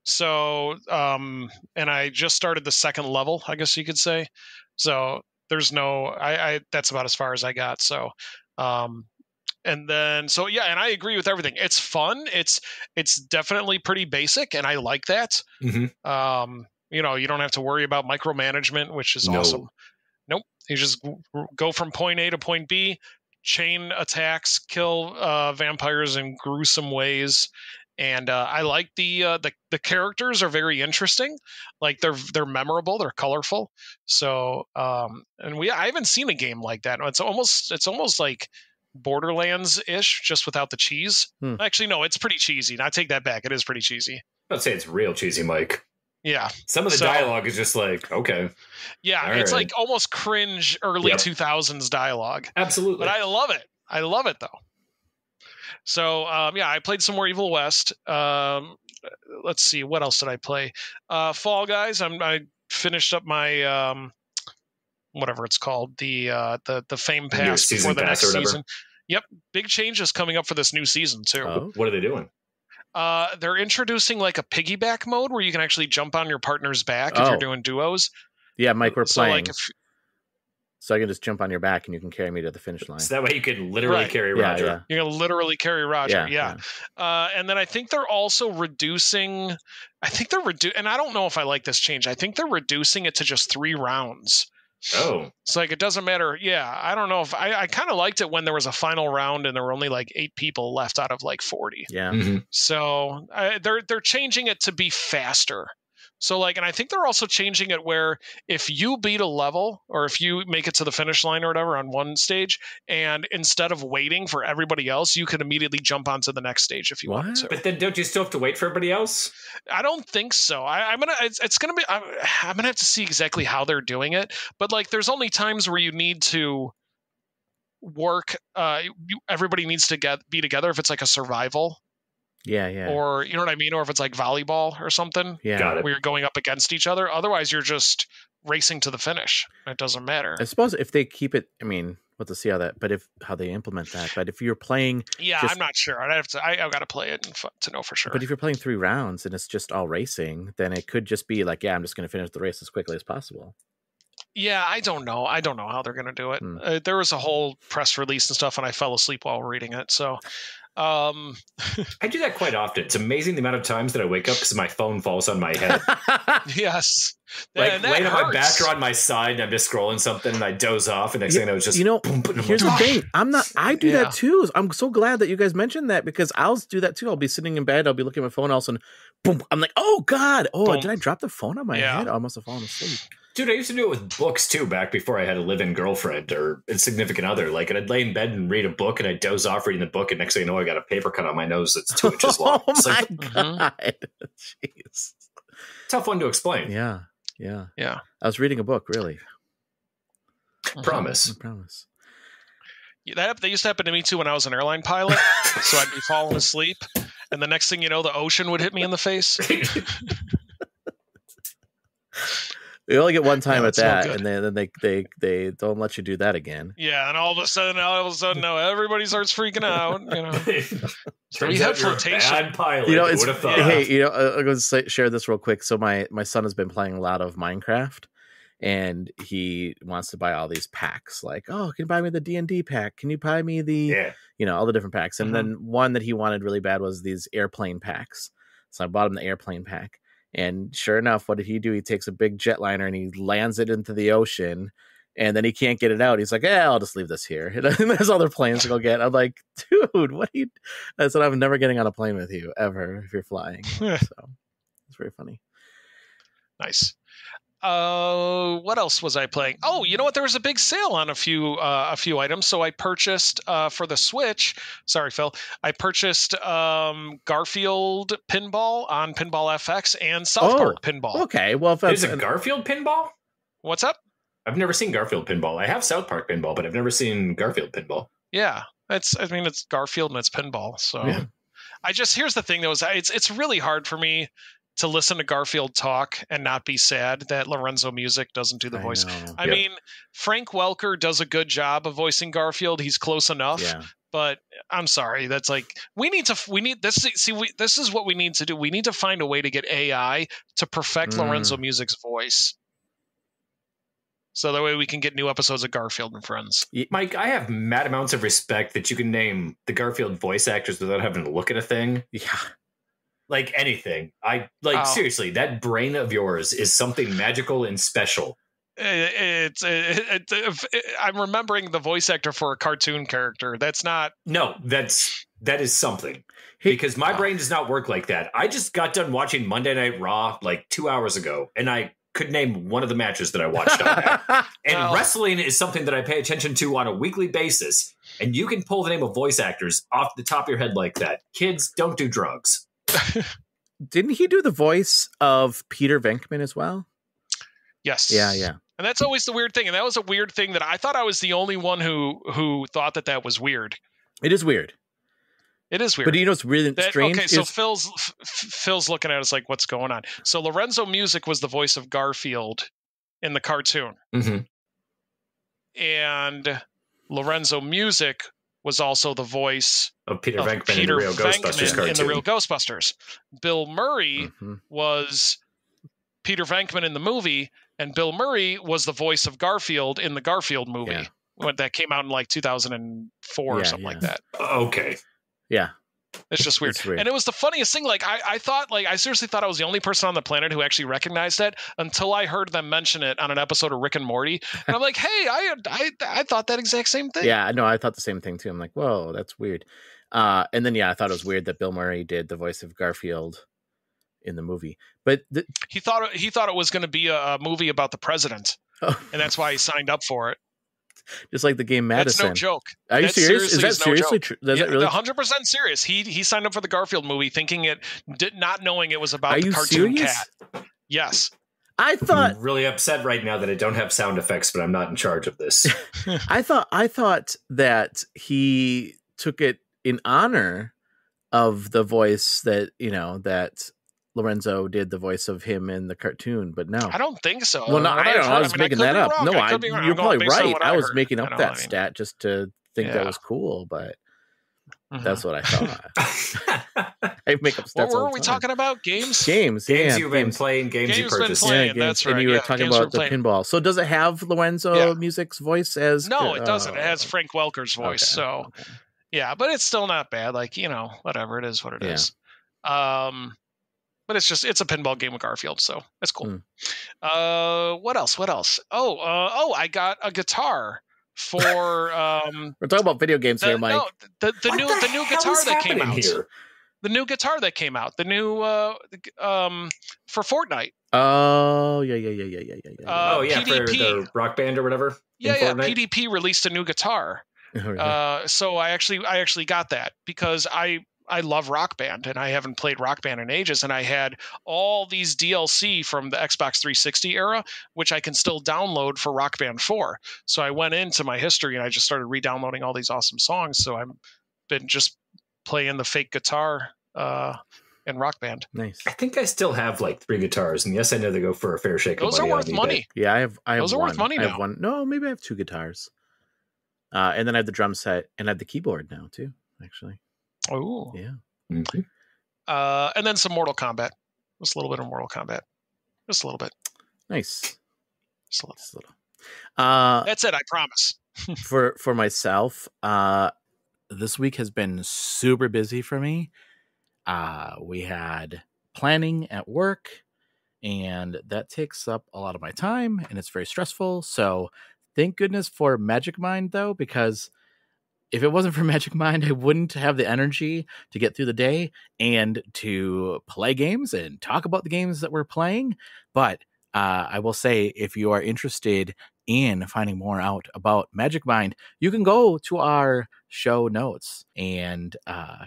So, and I just started the second level, I guess you could say. So there's no, that's about as far as I got. So, And then, so yeah, and I agree with everything. It's fun. It's definitely pretty basic, and I like that. Mm-hmm. You know, you don't have to worry about micromanagement, which is awesome. Nope. You just go from point A to point B, chain attacks, kill vampires in gruesome ways. And I like the characters are very interesting. Like they're memorable, they're colorful. So and I haven't seen a game like that. It's almost like Borderlands-ish, just without the cheese. Actually, no, it's pretty cheesy. I take that back. It is pretty cheesy. I'd say it's real cheesy, Mike. Yeah. Some of the dialogue is just like, okay. Yeah, all it's right. like almost cringe early 2000s dialogue. Absolutely. But I love it. I love it, though. So, yeah, I played some more Evil West. Let's see. What else did I play? Fall Guys. I finished up my, whatever it's called, the Fame Pass before the next season. Yep. Big changes coming up for this new season, too. Oh, what are they doing? They're introducing like a piggyback mode where you can actually jump on your partner's back if you're doing duos. Yeah, Mike, we're playing. Like so I can just jump on your back and you can carry me to the finish line. So that way you can literally carry Roger. Yeah. You're going to literally carry Roger. Yeah. And then I think they're also reducing. And I don't know if I like this change. I think they're reducing it to just 3 rounds. Oh. It's like, it doesn't matter. Yeah. I don't know if I kind of liked it when there was a final round and there were only like 8 people left out of like 40. Yeah. Mm-hmm. So they're changing it to be faster. So like, and I think they're also changing it where if you beat a level or if you make it to the finish line or whatever on one stage, and instead of waiting for everybody else, you can immediately jump onto the next stage if you want to. But then don't you still have to wait for everybody else? I don't think so. I'm gonna have to see exactly how they're doing it. But like, there's only times where you need to work. Everybody needs to be together if it's like a survival. Yeah. Or, you know what I mean? Or if it's like volleyball or something. Yeah. Got it. Where you're going up against each other. Otherwise, you're just racing to the finish. It doesn't matter. I suppose if they keep it, I mean, we'll have to see how they implement that. But if you're playing... Yeah, I'm not sure. I've got to play it to know for sure. But if you're playing 3 rounds and it's just all racing, then it could just be like, I'm just going to finish the race as quickly as possible. Yeah, I don't know. I don't know how they're going to do it. There was a whole press release and stuff, and I fell asleep while reading it. So... I do that quite often. It's amazing the amount of times that I wake up because my phone falls on my head. Yes. Like laying on my back or on my side and I'm just scrolling something and I doze off and next thing I know it's just here's the thing. I do that too. I'm so glad that you guys mentioned that because I'll do that too. I'll be sitting in bed, I'll be looking at my phone, all of a sudden, boom, I'm like, oh God. Did I drop the phone on my head? I must have fallen asleep. Dude, I used to do it with books too back before I had a live-in girlfriend or a significant other. Like, and I'd lay in bed and read a book and I'd doze off reading the book and next thing you know I got a paper cut on my nose that's 2 inches long. Oh my God. Jeez. Tough one to explain. Yeah. I was reading a book, really. Promise. I promise. That used to happen to me too when I was an airline pilot. So I'd be falling asleep and the next thing you know, the ocean would hit me in the face. You only get one time at that, and then they don't let you do that again. Yeah, and all of a sudden, now everybody starts freaking out. You know, you had flotation. Bad pilot. You know, hey, I'm going to share this real quick. So my son has been playing a lot of Minecraft, and he wants to buy all these packs. Like, oh, can you buy me the D&D pack? Can you buy me the, all the different packs? And then one that he wanted really bad was these airplane packs. So I bought him the airplane pack. And sure enough, what did he do? He takes a big jetliner and he lands it into the ocean and then he can't get it out. He's like, I'll just leave this here. And there's other planes to go get. I'm like, dude, what are you? I said, I'm never getting on a plane with you ever if you're flying. So it's very funny. Nice. What else was I playing? Oh, you know what? There was a big sale on a few items. So I purchased for the Switch. Sorry, Phil. I purchased Garfield pinball on Pinball FX and South Park pinball. Okay, well, if there's a Garfield pinball. What's up? I've never seen Garfield pinball. I have South Park pinball, but I've never seen Garfield pinball. Yeah, it's Garfield and it's pinball. So here's the thing though, is it's really hard for me to listen to Garfield talk and not be sad that Lorenzo Music doesn't do the voice. I mean, Frank Welker does a good job of voicing Garfield. He's close enough. Yeah. But I'm sorry. That's like this is what we need to do. We need to find a way to get AI to perfect Lorenzo Music's voice. So that way we can get new episodes of Garfield and Friends. Mike, I have mad amounts of respect that you can name the Garfield voice actors without having to look at a thing. Yeah. Like anything. Seriously, that brain of yours is something magical and special. I'm remembering the voice actor for a cartoon character. That's not. No, that is something. Because my brain does not work like that. I just got done watching Monday Night Raw like 2 hours ago, and I could name one of the matches that I watched on that. And wrestling is something that I pay attention to on a weekly basis. And you can pull the name of voice actors off the top of your head like that. Kids, don't do drugs. Didn't he do the voice of Peter Venkman as well? Yes. Yeah. And that's always the weird thing. And that was a weird thing that I thought I was the only one who thought that was weird. It is weird. It is weird. But you know what's really strange? Okay, so Phil's looking at us like, what's going on? So Lorenzo Music was the voice of Garfield in the cartoon. Mm-hmm. And Lorenzo Music was also the voice of Peter Venkman in the real Ghostbusters cartoon. In the real Ghostbusters. Bill Murray was Peter Venkman in the movie, and Bill Murray was the voice of Garfield in the Garfield movie. When that came out in like 2004 or something like that. Okay. Yeah. It's just weird. And it was the funniest thing. Like I thought, like I seriously thought I was the only person on the planet who actually recognized it until I heard them mention it on an episode of Rick and Morty. And I'm like, hey, I thought that exact same thing. Yeah, no, I thought the same thing too. I'm like, whoa, that's weird. And then I thought it was weird that Bill Murray did the voice of Garfield in the movie. But he thought it was going to be a movie about the president, and that's why he signed up for it. Just like the game Madison. That's no joke. Are you serious? Is that seriously true? Is that really 100% serious? He signed up for the Garfield movie thinking not knowing it was about the cartoon serious? cat. Yes. I thought I'm really upset right now that I don't have sound effects, but I'm not in charge of this. I thought that he took it in honor of the voice that, that Lorenzo did the voice of him in the cartoon, but no. I don't think so. Well, no, I don't know. I was making that up. No, you're probably right. I was heard. making up that stat just to think that was cool, but that's what I thought. I make up stats. What were we talking about? Games? Games you've been playing, games you purchased. Games. That's right. And you were talking about the pinball. So does it have Lorenzo Music's voice as? No, it doesn't. It has Frank Welker's voice. So, yeah, but it's still not bad. Like, whatever. It is what it is. But it's a pinball game with Garfield, so that's cool. What else? Oh, I got a guitar for we're talking about video games here, Mike. No, the new guitar that came out. Here? The new guitar that came out. The new for Fortnite. Oh, yeah. PDP. For the Rock Band or whatever. Yeah. PDP released a new guitar. So I actually got that because I love Rock Band, and I haven't played Rock Band in ages, and I had all these DLC from the Xbox 360 era, which I can still download for Rock Band 4. So I went into my history, and I just started re-downloading all these awesome songs, so I've been just playing the fake guitar in Rock Band. Nice. I think I still have like 3 guitars, and yes, I know they go for a fair shake Those of money. Those are worth money. Yeah, I have Those are one. worth money now. I have one. No, maybe I have 2 guitars. And then I have the drum set, and I have the keyboard now, too, actually. Oh yeah. Mm-hmm. And then some Mortal Kombat. Just a little bit of Mortal Kombat. Just a little bit. Nice. Just a little. That's it. I promise. for myself, this week has been super busy for me. We had planning at work, and that takes up a lot of my time, and it's very stressful. So thank goodness for Magic Mind, though, because if it wasn't for Magic Mind, I wouldn't have the energy to get through the day and to play games and talk about the games that we're playing. But I will say, if you are interested in finding more out about Magic Mind, you can go to our show notes and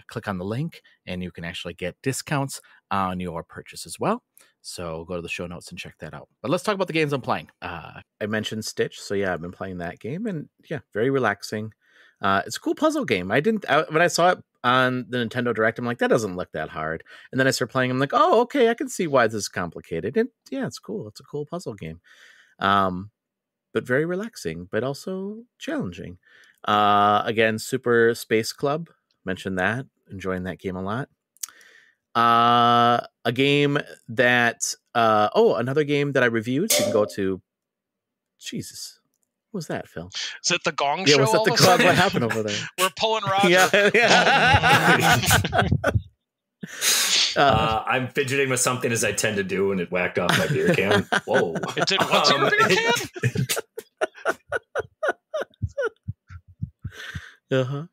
click on the link, and you can actually get discounts on your purchase as well. So go to the show notes and check that out. But let's talk about the games I'm playing. I mentioned Stitch. So yeah, I've been playing that game, and yeah, very relaxing. It's a cool puzzle game. When I saw it on the Nintendo Direct, I'm like, that doesn't look that hard. And then I started playing. I'm like, oh, okay, I can see why this is complicated. And yeah, it's cool. It's a cool puzzle game. But very relaxing, but also challenging. Again, Super Space Club. Mentioned that. Enjoying that game a lot. A game that, another game that I reviewed. So you can go to Jesus. What was that, Phil? Is it the gong Yeah, show? was that all the of a gong? sudden? What happened over there? We're pulling Roger. I'm fidgeting with something as I tend to do, and it whacked off my beer can. Whoa! It did what to your beer can? Yeah.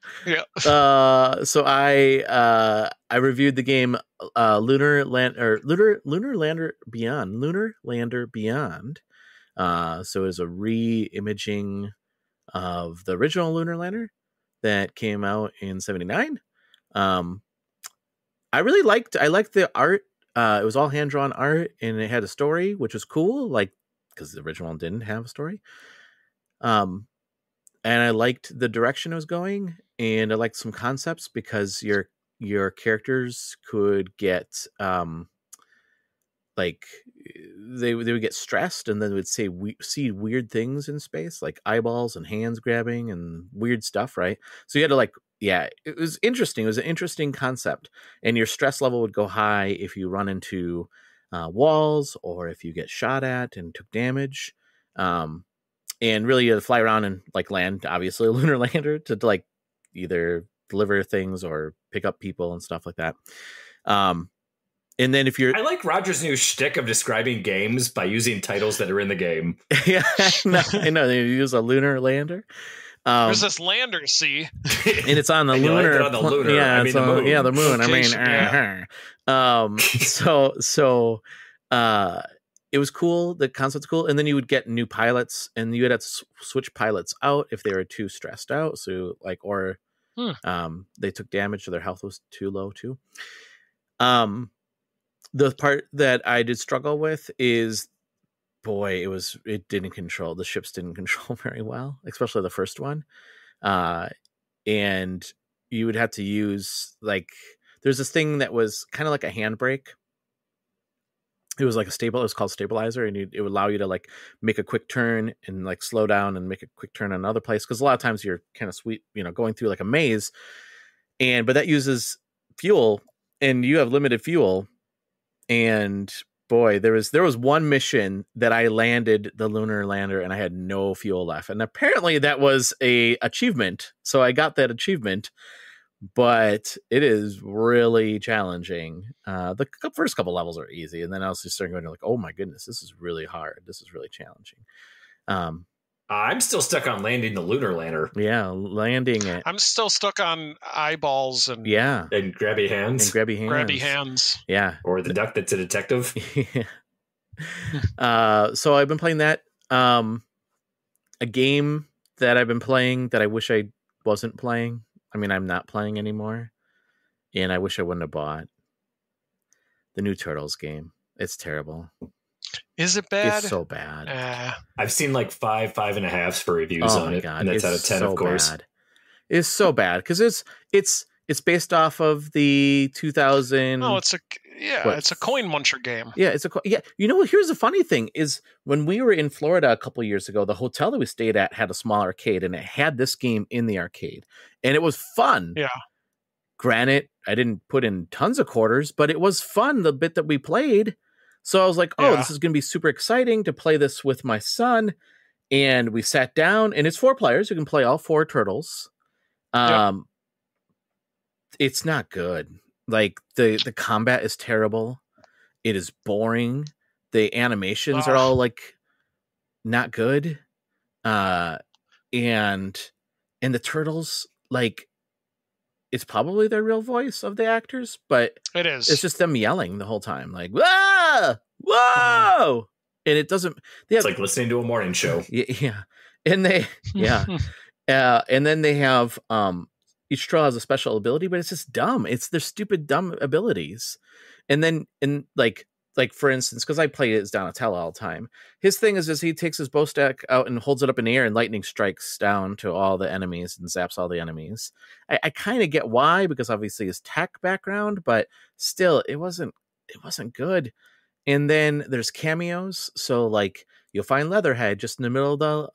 So I reviewed the game Lunar Lander Beyond. So it was a re-imaging of the original Lunar Lander that came out in '79. I liked the art. It was all hand-drawn art, and it had a story, which was cool, like, because the original one didn't have a story. And I liked the direction it was going, and I liked some concepts because your characters could get like they would get stressed, and then they would see weird things in space, like eyeballs and hands grabbing and weird stuff, right? So you had to it was interesting. It was an interesting concept, and your stress level would go high if you run into walls or if you get shot at and took damage. And really, you had to fly around and land, obviously, a lunar lander to either deliver things or pick up people and stuff like that. And then if you're, I like Roger's new shtick of describing games by using titles that are in the game. Yeah, I know they use a lunar lander. There's this lander, see, and it's on the lunar. Like on the lunar. Yeah, I mean the moon. Yeah, the moon. Location, So it was cool. The concept's cool. And then you would get new pilots, and you would have to switch pilots out if they were too stressed out. So they took damage, so their health was too low too. The part that I did struggle with is, the ships didn't control very well, especially the first one. And you would have to use there's this thing that was kind of like a handbrake. It was it was called stabilizer, and it would allow you to make a quick turn and slow down and make a quick turn in another place. Cause a lot of times you're kind of going through a maze, but that uses fuel, and you have limited fuel. And boy, there was one mission that I landed the lunar lander and I had no fuel left. And apparently that was a achievement. So I got that achievement, but it is really challenging. The first couple levels are easy, and then I was just starting going oh my goodness, this is really hard. This is really challenging. I'm still stuck on landing the lunar lander. Yeah, landing it. I'm still stuck on eyeballs and and grabby hands. Yeah, or the duck that's a detective. So I've been playing that. A game that I've been playing that I wish I wasn't playing. I mean, I'm not playing anymore, and I wish I wouldn't have bought the new Turtles game. It's terrible. Is it bad? It's so bad. I've seen 5.5 for reviews on it, and it's out of 10, so of course. Bad. It's so bad because it's based off of the 2000. Oh, it's a coin muncher game. Yeah, You know what? Here's the funny thing: is when we were in Florida a couple years ago, the hotel that we stayed at had a small arcade, and it had this game in the arcade, and it was fun. Yeah. Granted, I didn't put in tons of quarters, but it was fun the bit that we played. So I was like, this is going to be super exciting to play this with my son. And we sat down, and it's 4 players. You can play all 4 turtles. It's not good. The combat is terrible. It is boring. The animations are all not good. And the turtles, it's probably their real voice of the actors, but it is. It's just them yelling the whole time, whoa, whoa, and it doesn't. It's like listening to a morning show. Yeah, and and then they have each turtle has a special ability, but it's just dumb. It's their stupid dumb abilities, and then for instance, because I play as Donatello all the time, his thing is he takes his bow stack out and holds it up in the air, and lightning strikes down to all the enemies and zaps all the enemies. I kind of get why, because obviously his tech background, but still, it wasn't good. And then there's cameos, so you'll find Leatherhead just in the middle of the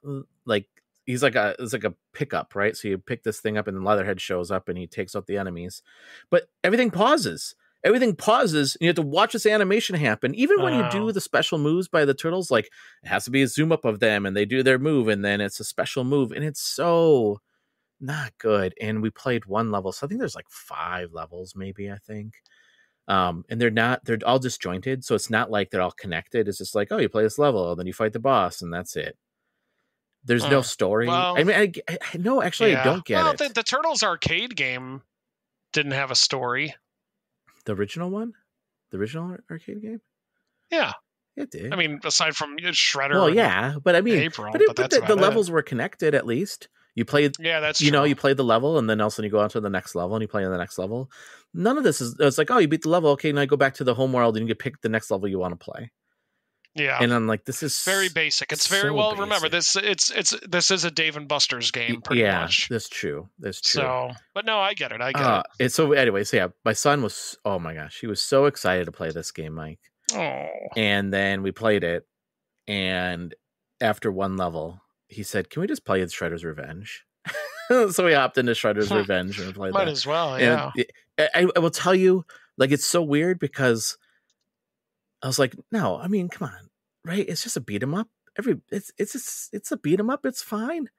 he's it's like a pickup, right? So you pick this thing up, and then Leatherhead shows up, and he takes out the enemies, but everything pauses. everything pauses and you have to watch this animation happen. Even when you do the special moves by the turtles, like it has to be a zoom up of them and they do their move and then it's a special move and it's so not good. And we played one level. So I think there's like 5 levels, maybe, I think. And they're all disjointed. So it's not like they're all connected. It's just like, oh, you play this level, then you fight the boss and that's it. There's no story. Well, I mean, I no, actually, I don't get it. The Turtles arcade game didn't have a story. The original one? The original arcade game? Yeah. It did. I mean, aside from Shredder. Well, yeah, but I mean, April, but the levels were connected at least. You played, that's you know, you played the level and then all of a sudden you go on to the next level and you play on the next level. None of this is like, oh, you beat the level. Okay, now you go back to the home world and you can pick the next level you want to play. Yeah, and I'm like, this is very basic. It's very well. Basic. Remember, this is a Dave and Buster's game, pretty much. That's true. That's true. So, but no, I get it. It's so. Anyways, yeah, my son was. Oh my gosh, he was so excited to play this game, Mike. Oh. And then we played it, and after one level, he said, "Can we just play Shredder's Revenge?" So we hopped into Shredder's Revenge and played. Might as well, yeah. And I will tell you, like, it's so weird because I was like, no, I mean, come on, right? It's just a beat 'em up. It's a beat 'em up. It's fine.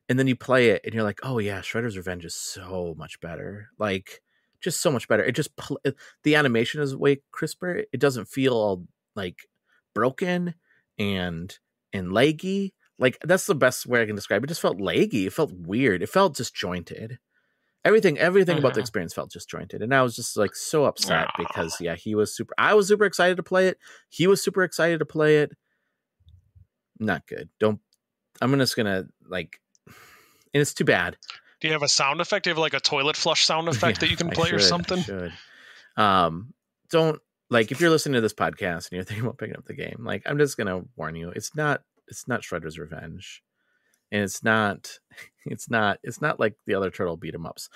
And then you play it, and you're like, oh yeah, Shredder's Revenge is so much better. Like, just so much better. It just the animation is way crisper. It doesn't feel all like broken and laggy. Like, that's the best way I can describe it. It just felt laggy. It felt weird. It felt disjointed. Everything about the experience felt disjointed. And I was just like so upset because I was super excited to play it. He was super excited to play it. Not good. I'm just gonna like, and it's too bad. Do you have a sound effect? Do you have like a toilet flush sound effect that you can play or something? I should. Don't, like, if you're listening to this podcast and you're thinking about picking up the game, like, I'm just gonna warn you, it's not Shredder's Revenge. And it's not like the other turtle beat 'em ups.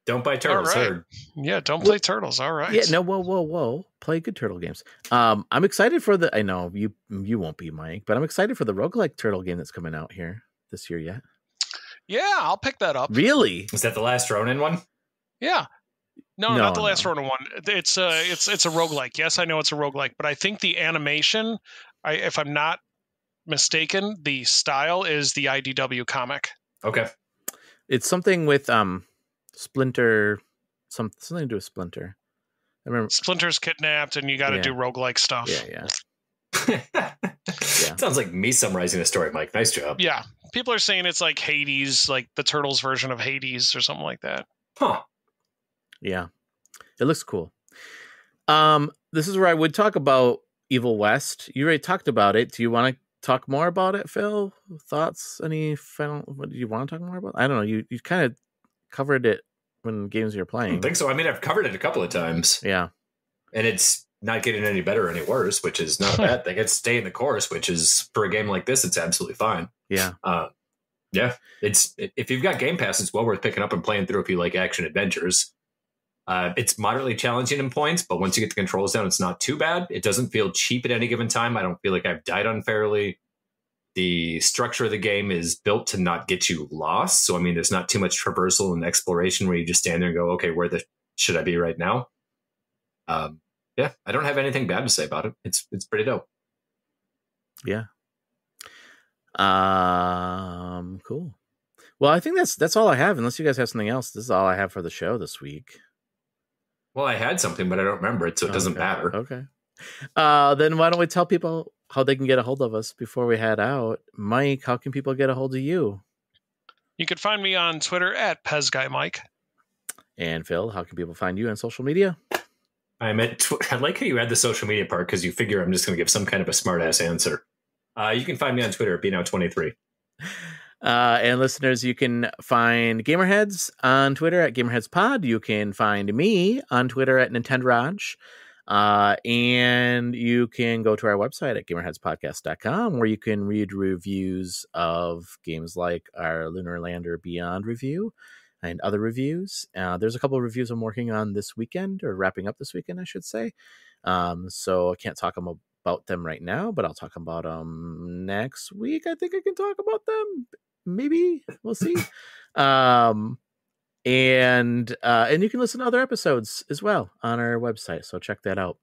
Don't buy turtles. Right. Yeah, don't play turtles. All right. Yeah, no, whoa. Play good turtle games. I'm excited for I know you won't be, Mike, but I'm excited for the roguelike turtle game that's coming out here this year yet. Yeah, I'll pick that up. Really? Is that the Last Ronin one? Yeah. No, not the Last Ronin one. It's a roguelike. Yes, I know it's a roguelike, but I think the animation, if I'm not mistaken, the style is the IDW comic. Okay. It's something with Splinter, something to do with Splinter. I remember Splinter's kidnapped and you got to do roguelike stuff. Yeah. Sounds like me summarizing a story, Mike. Nice job. Yeah. People are saying it's like Hades, like the Turtles version of Hades or something like that. Huh. Yeah. It looks cool. This is where I would talk about Evil West. You already talked about it. Do you want to talk more about it, Phil? Thoughts? Any final? What do you want to talk more about? I don't know. You kind of covered it when games you're playing. I don't think so. I mean, I've covered it a couple of times. Yeah. And it's not getting any better or any worse, which is not a bad thing. It's staying the course, which is, for a game like this, it's absolutely fine. Yeah. Yeah. If you've got Game Pass, it's well worth picking up and playing through if you like action adventures. It's moderately challenging in points, but once you get the controls down, it's not too bad. It doesn't feel cheap at any given time. I don't feel like I've died unfairly. The structure of the game is built to not get you lost. So, I mean, there's not too much traversal and exploration where you just stand there and go, okay, where should I be right now? Yeah, I don't have anything bad to say about it. It's pretty dope. Yeah. Cool. Well, I think that's all I have. Unless you guys have something else, this is all I have for the show this week. Well, I had something, but I don't remember it, so it doesn't matter. Okay. Then why don't we tell people how they can get a hold of us before we head out? Mike, how can people get a hold of you? You can find me on Twitter at PezGuyMike. And Phil, how can people find you on social media? I like how you add the social media part because you figure I'm just going to give some kind of a smart-ass answer. You can find me on Twitter at BNow23. And listeners, you can find Gamerheads on Twitter at GamerheadsPod. You can find me on Twitter at NintendoRaj. And you can go to our website at gamerheadspodcast.com where you can read reviews of games like our Lunar Lander Beyond review and other reviews. There's a couple of reviews I'm working on this weekend, or wrapping up this weekend, I should say. So I can't talk about them right now, but I'll talk about them next week. I think I can talk about them. Maybe. We'll see. And you can listen to other episodes as well on our website. So check that out.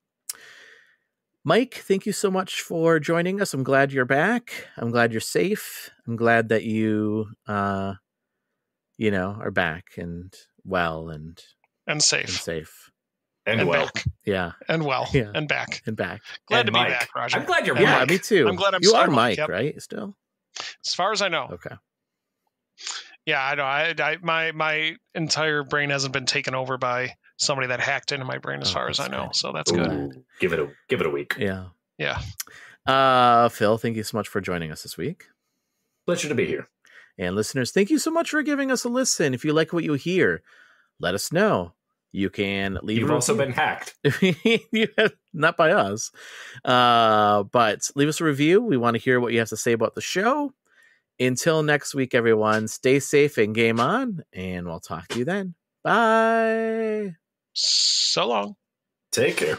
Mike, thank you so much for joining us. I'm glad you're back. I'm glad you're safe. I'm glad that you, are back and well and safe and well. Back. Yeah. And well. Yeah. And back. And back. Glad and to Mike. be back, Roger. I'm glad you're Yeah, Mike. me too. I'm glad I'm You still are Mike, yep. right? Still? As far as I know. Okay. Yeah, I know. My entire brain hasn't been taken over by somebody that hacked into my brain, as far as I know. Good. So that's good. Give it a week. Yeah. Yeah. Phil, thank you so much for joining us this week. Pleasure to be here. And listeners, thank you so much for giving us a listen. If you like what you hear, let us know. You can leave. You've also been hacked. Not by us. But leave us a review. We want to hear what you have to say about the show. Until next week, everyone, stay safe and game on, and we'll talk to you then. Bye. So long. Take care.